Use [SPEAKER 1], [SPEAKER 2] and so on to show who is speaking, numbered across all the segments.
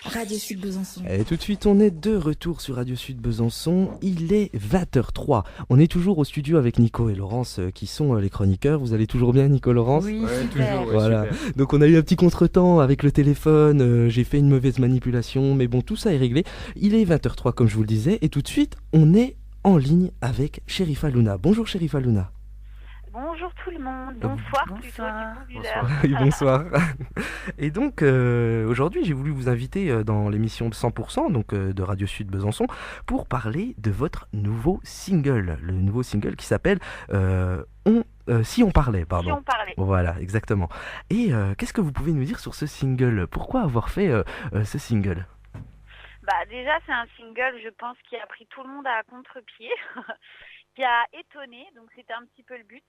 [SPEAKER 1] Radio Sud Besançon.
[SPEAKER 2] Et tout de suite, on est de retour sur Radio Sud Besançon. Il est 20h03. On est toujours au studio avec Nico et Laurence qui sont les chroniqueurs. Vous allez toujours bien, Nico, Laurence?
[SPEAKER 1] Oui,
[SPEAKER 3] Ouais,
[SPEAKER 1] super.
[SPEAKER 3] toujours, ouais,
[SPEAKER 2] Voilà.
[SPEAKER 3] super.
[SPEAKER 2] Donc on a eu un petit contretemps avec le téléphone. J'ai fait une mauvaise manipulation, mais bon, tout ça est réglé. Il est 20h03 comme je vous le disais. Et tout de suite, on est en ligne avec Sherifa Luna. Bonjour Sherifa Luna.
[SPEAKER 4] Bonjour tout le monde, bonsoir,
[SPEAKER 1] Bonsoir.
[SPEAKER 4] plutôt du coup, vu
[SPEAKER 3] Bonsoir.
[SPEAKER 4] l'heure.
[SPEAKER 2] Oui, bonsoir. Et donc aujourd'hui j'ai voulu vous inviter dans l'émission 100% donc, de Radio Sud Besançon pour parler de votre nouveau single. Le nouveau single qui s'appelle Si on parlait,
[SPEAKER 4] Si
[SPEAKER 2] pardon.
[SPEAKER 4] on parlait.
[SPEAKER 2] Voilà, exactement. Et qu'est-ce que vous pouvez nous dire sur ce single? Pourquoi avoir fait ce single?
[SPEAKER 4] Bah déjà c'est un single, je pense, qui a pris tout le monde à contre-pied, qui a étonné, donc c'était un petit peu le but.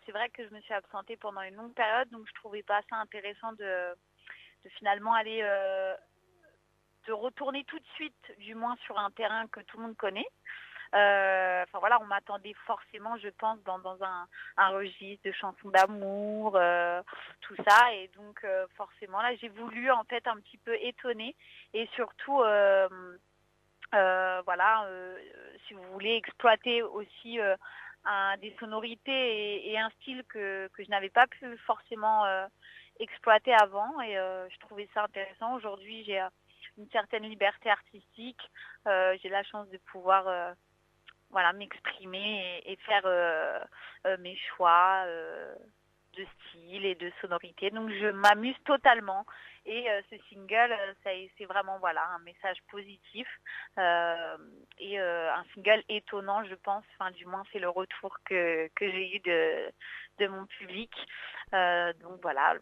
[SPEAKER 4] C'est vrai que je me suis absentée pendant une longue période, donc je trouvais pas ça intéressant de finalement aller de retourner tout de suite, du moins sur un terrain que tout le monde connaît. Enfin voilà, on m'attendait forcément, je pense, dans un registre de chansons d'amour, tout ça, et donc forcément là j'ai voulu en fait un petit peu étonner et surtout voilà, si vous voulez exploiter aussi des sonorités et un style que je n'avais pas pu forcément exploiter avant, et je trouvais ça intéressant. Aujourd'hui j'ai une certaine liberté artistique, j'ai la chance de pouvoir voilà, m'exprimer et faire mes choix de style et de sonorité. Donc je m'amuse totalement. Et ce single, c'est vraiment voilà, un message positif et un single étonnant, je pense. Enfin, du moins, c'est le retour que j'ai eu de mon public. Donc voilà.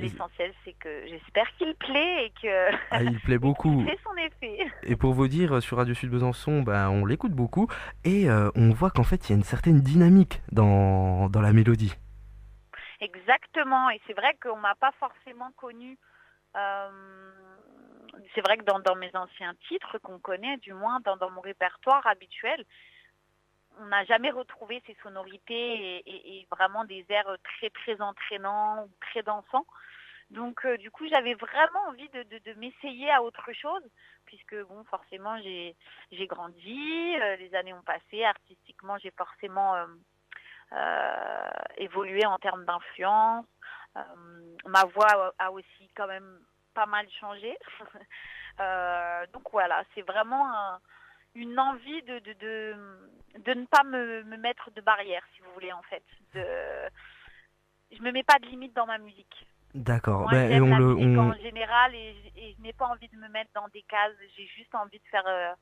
[SPEAKER 4] L'essentiel, c'est que j'espère qu'il plaît et que
[SPEAKER 2] Ah, il plaît
[SPEAKER 4] et
[SPEAKER 2] beaucoup.
[SPEAKER 4] qu'il fait son effet.
[SPEAKER 2] Et pour vous dire, sur Radio Sud Besançon, ben, on l'écoute beaucoup et on voit qu'en fait il y a une certaine dynamique dans la mélodie.
[SPEAKER 4] Exactement, et c'est vrai qu'on m'a pas forcément connue. C'est vrai que dans mes anciens titres qu'on connaît, du moins dans mon répertoire habituel, on n'a jamais retrouvé ces sonorités et vraiment des airs très très entraînants ou très dansants. Donc du coup j'avais vraiment envie de m'essayer à autre chose, puisque bon forcément j'ai grandi, les années ont passé, artistiquement j'ai forcément évolué en termes d'influence, ma voix a aussi quand même pas mal changé. Donc voilà, c'est vraiment une envie de ne pas me mettre de barrière, si vous voulez, en fait. Je me mets pas de limite dans ma musique.
[SPEAKER 2] D'accord.
[SPEAKER 4] Moi,
[SPEAKER 2] Ben, et
[SPEAKER 4] j'aime la musique en général et je n'ai pas envie de me mettre dans des cases. J'ai juste envie de faire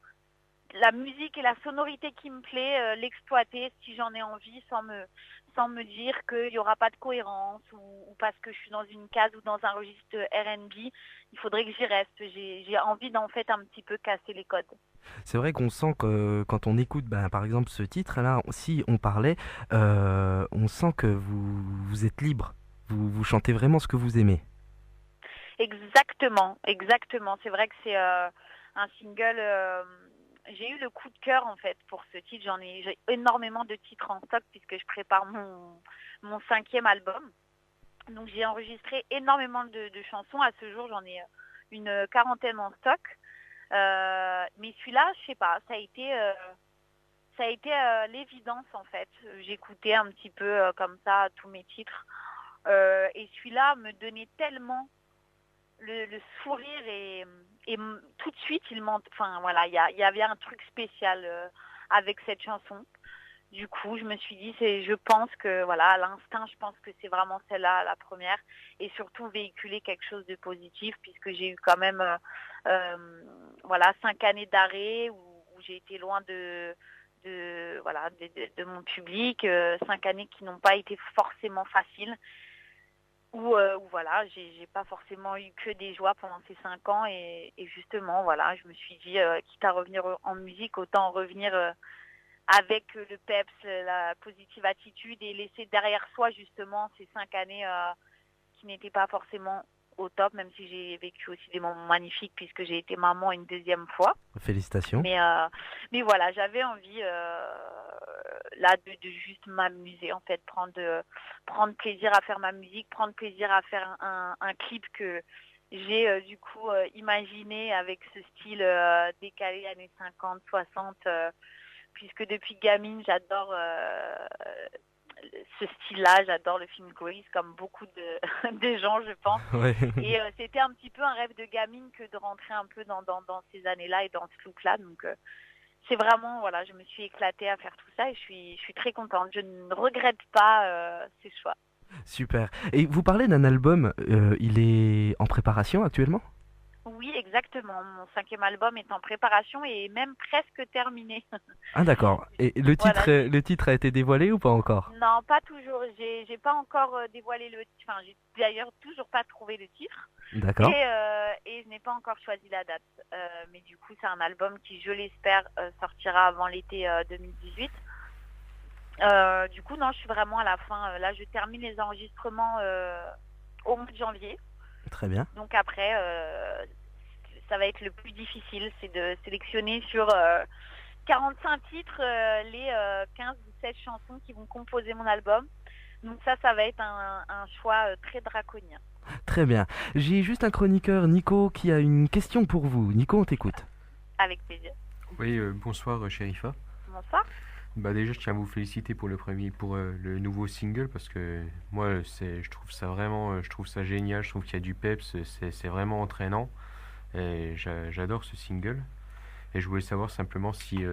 [SPEAKER 4] la musique et la sonorité qui me plaît, l'exploiter si j'en ai envie, sans me dire qu'il n'y aura pas de cohérence ou parce que je suis dans une case ou dans un registre R&B, il faudrait que j'y reste. J'ai envie d'en fait un petit peu casser les codes.
[SPEAKER 2] c'est vrai qu'on sent que quand on écoute, ben, par exemple, ce titre-là, si on parlait, on sent que vous êtes libre. Vous chantez vraiment ce que vous aimez.
[SPEAKER 4] Exactement, exactement. C'est vrai que c'est un single. J'ai eu le coup de cœur en fait pour ce titre. J'ai énormément de titres en stock puisque je prépare mon 5e album. Donc j'ai enregistré énormément de chansons. À ce jour, j'en ai une 40aine en stock. Mais celui-là, je sais pas, ça a été l'évidence en fait. J'écoutais un petit peu comme ça tous mes titres. Et celui-là me donnait tellement le sourire et tout de suite enfin voilà, il y avait un truc spécial avec cette chanson. Du coup, je me suis dit, je pense que voilà, à l'instinct, je pense que c'est vraiment celle-là la première, et surtout véhiculer quelque chose de positif puisque j'ai eu quand même voilà 5 années d'arrêt où j'ai été loin voilà de mon public, 5 années qui n'ont pas été forcément faciles. Où voilà, j'ai pas forcément eu que des joies pendant ces 5 ans et justement voilà, je me suis dit quitte à revenir en musique, autant revenir avec le peps, la positive attitude et laisser derrière soi justement ces 5 années qui n'étaient pas forcément au top, même si j'ai vécu aussi des moments magnifiques puisque j'ai été maman une 2e fois.
[SPEAKER 2] Félicitations.
[SPEAKER 4] Mais voilà, j'avais envie là de juste m'amuser en fait, prendre plaisir à faire ma musique, prendre plaisir à faire un clip que j'ai du coup imaginé avec ce style décalé années 50, 60, puisque depuis gamine j'adore ce style-là, j'adore le film Grease comme beaucoup de gens je pense.
[SPEAKER 2] Ouais.
[SPEAKER 4] Et c'était un petit peu un rêve de gamine que de rentrer un peu dans ces années-là et dans ce look-là. Donc c'est vraiment, voilà, je me suis éclatée à faire tout ça et je suis très contente. Je ne regrette pas ces choix.
[SPEAKER 2] Super. Et vous parlez d'un album, il est en préparation actuellement?
[SPEAKER 4] Oui, exactement. Mon 5e album est en préparation et même presque terminé.
[SPEAKER 2] Ah d'accord. Et
[SPEAKER 4] Voilà.
[SPEAKER 2] le titre a été dévoilé ou pas encore?
[SPEAKER 4] Non, pas toujours. J'ai pas encore dévoilé le titre. Enfin, j'ai d'ailleurs toujours pas trouvé le titre.
[SPEAKER 2] D'accord.
[SPEAKER 4] Et je n'ai pas encore choisi la date. Mais du coup, c'est un album qui, je l'espère, sortira avant l'été 2018. Du coup, non, je suis vraiment à la fin. Là, je termine les enregistrements au mois de janvier.
[SPEAKER 2] Très bien.
[SPEAKER 4] Donc après, ça va être le plus difficile, c'est de sélectionner sur 45 titres les 15 ou 16 chansons qui vont composer mon album. Donc ça va être un choix très draconien.
[SPEAKER 2] Très bien. J'ai juste un chroniqueur, Nico, qui a une question pour vous. Nico, on t'écoute.
[SPEAKER 4] Avec plaisir.
[SPEAKER 1] Oui, bonsoir Sherifa.
[SPEAKER 4] Bonsoir.
[SPEAKER 1] Bah déjà, je tiens à vous féliciter pour le nouveau single parce que moi, je trouve ça vraiment, je trouve ça génial. Je trouve qu'il y a du peps, c'est vraiment entraînant. Et j'adore ce single. Et je voulais savoir simplement si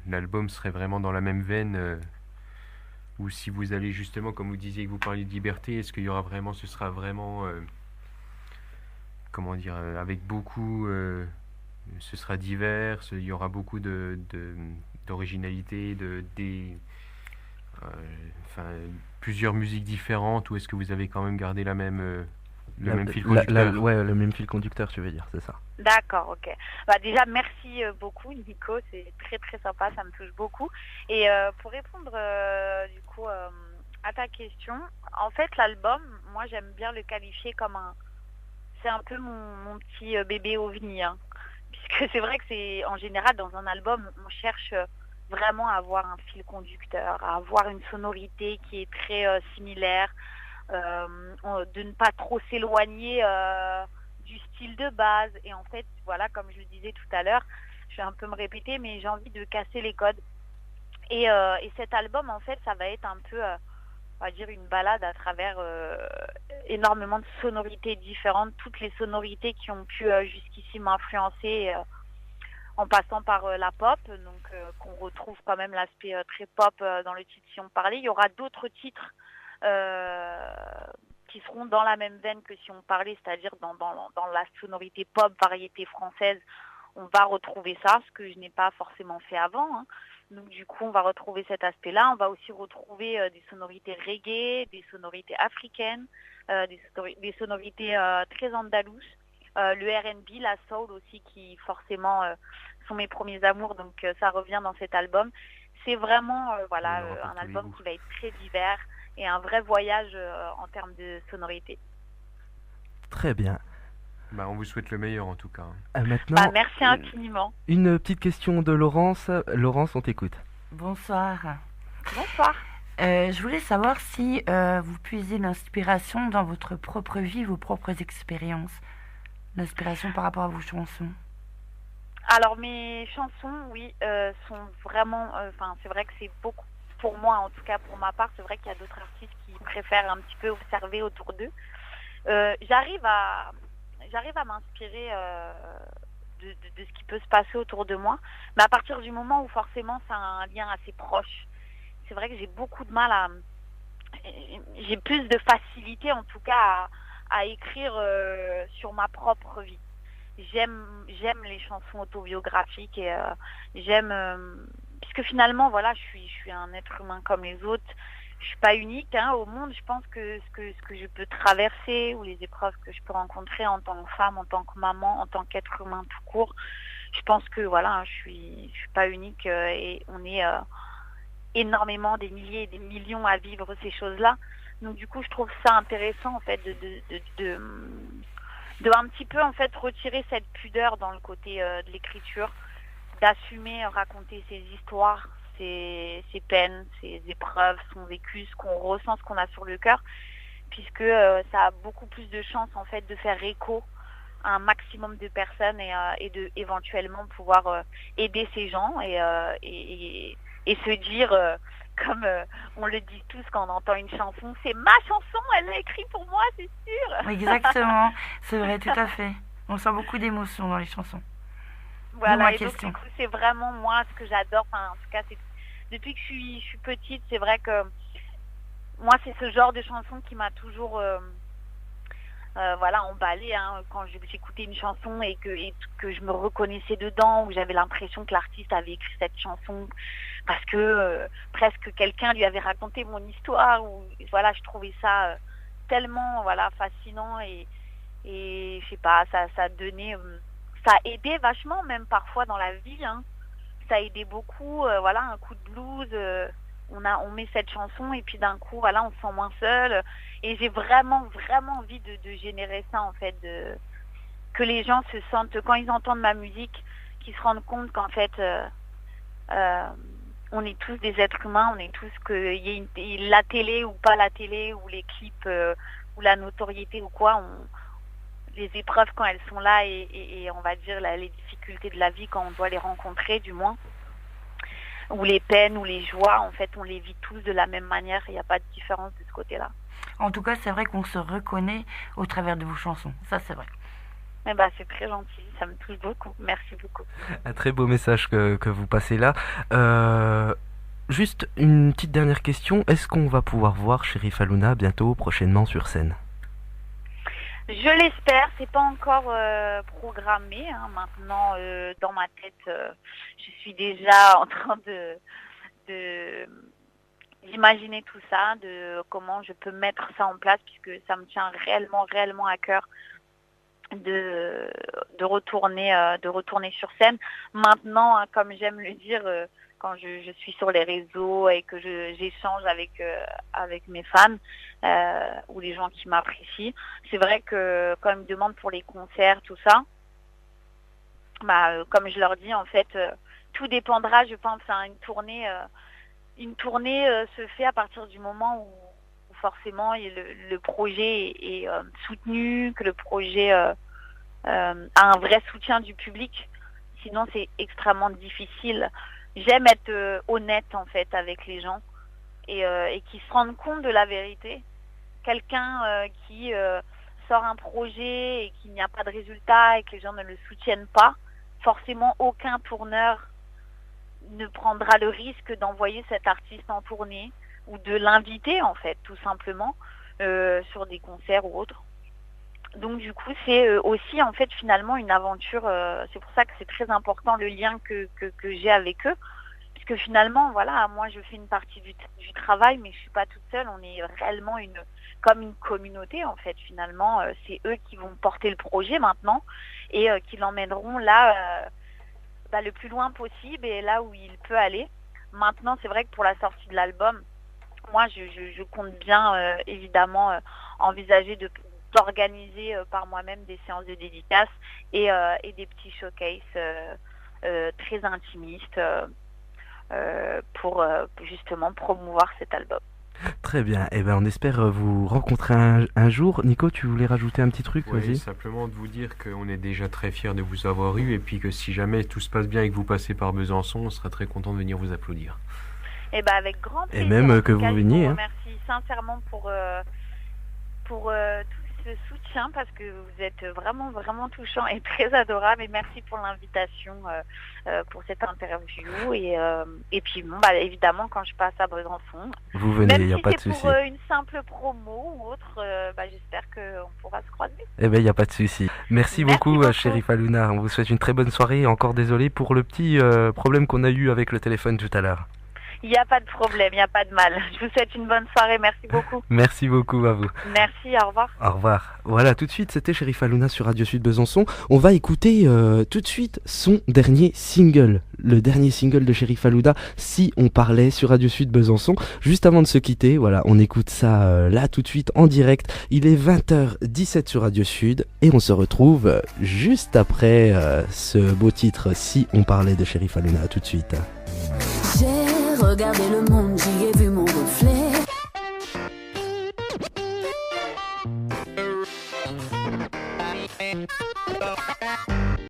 [SPEAKER 1] l'album serait vraiment dans la même veine ou si vous allez justement, comme vous disiez que vous parliez de liberté, est-ce qu'il y aura vraiment, ce sera vraiment, comment dire, avec beaucoup, ce sera divers, il y aura beaucoup d'originalité, enfin, plusieurs musiques différentes, ou est-ce que vous avez quand même gardé le même fil conducteur?
[SPEAKER 2] Ouais, le même fil conducteur, tu veux dire, c'est ça.
[SPEAKER 4] D'accord, ok. Bah déjà, merci beaucoup, Nico. C'est très très sympa, ça me touche beaucoup. Et pour répondre du coup à ta question, en fait, l'album, moi, j'aime bien le qualifier comme c'est un peu mon petit bébé ovni, hein. Puisque c'est vrai que c'est en général dans un album, on cherche vraiment à avoir un fil conducteur, à avoir une sonorité qui est très similaire, de ne pas trop s'éloigner du style de base. Et en fait, voilà, comme je le disais tout à l'heure, je vais un peu me répéter, mais j'ai envie de casser les codes. Et cet album, en fait, ça va être un peu, on va dire, une balade à travers énormément de sonorités différentes, toutes les sonorités qui ont pu jusqu'ici m'influencer, en passant par la pop, donc qu'on retrouve quand même l'aspect très pop dans le titre Si on parlait. Il y aura d'autres titres qui seront dans la même veine que Si on parlait, c'est-à-dire dans la sonorité pop, variété française. On va retrouver ça, ce que je n'ai pas forcément fait avant, hein. Donc du coup, on va retrouver cet aspect-là. On va aussi retrouver des sonorités reggae, des sonorités africaines, des sonorités très andalouses, le R&B, la soul aussi, qui forcément sont mes premiers amours. Donc ça revient dans cet album. C'est vraiment voilà, un album qui va être très divers et un vrai voyage en termes de sonorité.
[SPEAKER 2] Très bien.
[SPEAKER 1] Bah, on vous souhaite le meilleur en tout cas.
[SPEAKER 2] Maintenant,
[SPEAKER 4] Bah, merci infiniment.
[SPEAKER 2] Une petite question de Laurence. Laurence, on t'écoute.
[SPEAKER 3] Bonsoir.
[SPEAKER 4] Bonsoir.
[SPEAKER 3] Je voulais savoir si vous puisez l'inspiration dans votre propre vie, vos propres expériences. L'inspiration par rapport à vos chansons.
[SPEAKER 4] Alors mes chansons, oui, sont vraiment, c'est vrai que c'est beaucoup, pour moi en tout cas pour ma part, c'est vrai qu'il y a d'autres artistes qui préfèrent un petit peu observer autour d'eux. J'arrive à m'inspirer de ce qui peut se passer autour de moi, mais à partir du moment où forcément ça a un lien assez proche. C'est vrai que j'ai beaucoup de mal j'ai plus de facilité en tout cas à écrire sur ma propre vie. J'aime les chansons autobiographiques et puisque finalement voilà, je suis un être humain comme les autres. Je suis pas unique au monde. Je pense que ce que je peux traverser ou les épreuves que je peux rencontrer en tant que femme, en tant que maman, en tant qu'être humain tout court, je pense que voilà, je suis pas unique et on est énormément, des milliers et des millions à vivre ces choses-là. Donc du coup, je trouve ça intéressant en fait de un petit peu en fait retirer cette pudeur dans le côté de l'écriture, d'assumer raconter ces histoires, ses peines, ses épreuves, son vécu, ce qu'on ressent, ce qu'on a sur le cœur, puisque ça a beaucoup plus de chances en fait de faire écho à un maximum de personnes et de éventuellement pouvoir aider ces gens et se dire comme on le dit tous quand on entend une chanson, c'est ma chanson, elle l'a écrite pour moi, c'est sûr.
[SPEAKER 3] Exactement, c'est vrai, tout à fait. On sent beaucoup d'émotions dans les chansons.
[SPEAKER 4] Voilà, et donc du coup, c'est vraiment moi ce que j'adore. Enfin, en tout cas, depuis que je suis petite, c'est vrai que moi, c'est ce genre de chanson qui m'a toujours emballée. Hein, quand j'écoutais une chanson et que je me reconnaissais dedans, où j'avais l'impression que l'artiste avait écrit cette chanson parce que presque quelqu'un lui avait raconté mon histoire. Ou voilà, je trouvais ça tellement fascinant et je sais pas, ça donnait, ça a aidé vachement même parfois dans la vie. Hein. Ça a aidé beaucoup. Un coup de blues. On met cette chanson et puis d'un coup on se sent moins seul et j'ai vraiment envie de générer ça en fait, que les gens se sentent quand ils entendent ma musique, qu'ils se rendent compte qu'en fait on est tous des êtres humains, on est tous que y ait la télé ou pas la télé ou les clips ou la notoriété ou quoi, les épreuves quand elles sont là et on va dire les difficultés de la vie quand on doit les rencontrer du moins, ou les peines ou les joies, en fait, on les vit tous de la même manière. Il n'y a pas de différence de ce côté-là.
[SPEAKER 3] En tout cas, c'est vrai qu'on se reconnaît au travers de vos chansons. Ça, c'est vrai.
[SPEAKER 4] Eh ben, c'est très gentil. Ça me touche beaucoup. Merci beaucoup.
[SPEAKER 2] Un très beau message que vous passez là. Juste une petite dernière question. Est-ce qu'on va pouvoir voir Cherif Allouna bientôt, prochainement sur scène ?
[SPEAKER 4] Je l'espère, c'est pas encore programmé. Hein. Maintenant, dans ma tête, je suis déjà en train d'imaginer tout ça, de comment je peux mettre ça en place, puisque ça me tient réellement à cœur de retourner sur scène. Maintenant, hein, comme j'aime le dire, quand je suis sur les réseaux et que j'échange avec mes fans ou les gens qui m'apprécient, c'est vrai que quand ils me demandent pour les concerts, tout ça, comme je leur dis, en fait, tout dépendra, je pense, à une tournée. Une tournée se fait à partir du moment où forcément le projet est soutenu, que le projet a un vrai soutien du public. Sinon, c'est extrêmement difficile. J'aime être honnête en fait avec les gens et qu'ils se rendent compte de la vérité. Quelqu'un qui sort un projet et qu'il n'y a pas de résultat et que les gens ne le soutiennent pas, forcément aucun tourneur ne prendra le risque d'envoyer cet artiste en tournée ou de l'inviter en fait tout simplement sur des concerts ou autres. Donc du coup c'est aussi en fait finalement une aventure, c'est pour ça que c'est très important le lien que j'ai avec eux, puisque finalement voilà, moi je fais une partie du travail mais je suis pas toute seule, on est réellement comme une communauté en fait finalement, c'est eux qui vont porter le projet maintenant et qui l'emmèneront là le plus loin possible et là où il peut aller. Maintenant c'est vrai que pour la sortie de l'album, moi je compte bien évidemment envisager d'organiser par moi-même des séances de dédicaces et des petits showcases très intimistes pour justement promouvoir cet album.
[SPEAKER 2] Très bien, et on espère vous rencontrer un jour. Nico, tu voulais rajouter un petit truc?
[SPEAKER 1] Oui,
[SPEAKER 2] vas-y.
[SPEAKER 1] Simplement de vous dire qu'on est déjà très fiers de vous avoir eu et puis que si jamais tout se passe bien et que vous passez par Besançon, on sera très content de venir vous applaudir.
[SPEAKER 4] Et avec grand plaisir.
[SPEAKER 2] Et même que vous veniez.
[SPEAKER 4] Je vous remercie sincèrement pour tout ce soutien parce que vous êtes vraiment touchant et très adorable et merci pour l'invitation pour cette interview et puis évidemment quand je passe à Besançon,
[SPEAKER 2] vous venez, il n'y a pas de
[SPEAKER 4] souci.
[SPEAKER 2] souci.
[SPEAKER 4] Pour une simple promo ou autre, j'espère qu'on pourra se croiser.
[SPEAKER 2] Il n'y a pas de souci. Merci beaucoup. Cherif Allouna. On vous souhaite une très bonne soirée et encore désolé pour le petit problème qu'on a eu avec le téléphone tout à l'heure.
[SPEAKER 4] Il n'y a pas de problème, il n'y a pas de mal. Je vous souhaite une bonne soirée, merci beaucoup.
[SPEAKER 2] Merci beaucoup à vous.
[SPEAKER 4] Merci, au revoir.
[SPEAKER 2] Au revoir. Voilà, tout de suite, c'était Cherif Allouna sur Radio Sud Besançon. On va écouter tout de suite son dernier single. Le dernier single de Cherif Allouna, Si on parlait sur Radio Sud Besançon. Juste avant de se quitter, voilà, on écoute ça là tout de suite en direct. Il est 20h17 sur Radio Sud et on se retrouve juste après ce beau titre Si on parlait de Cherif Allouna. À tout de suite.
[SPEAKER 5] regardé le monde, j'y ai vu mon reflet.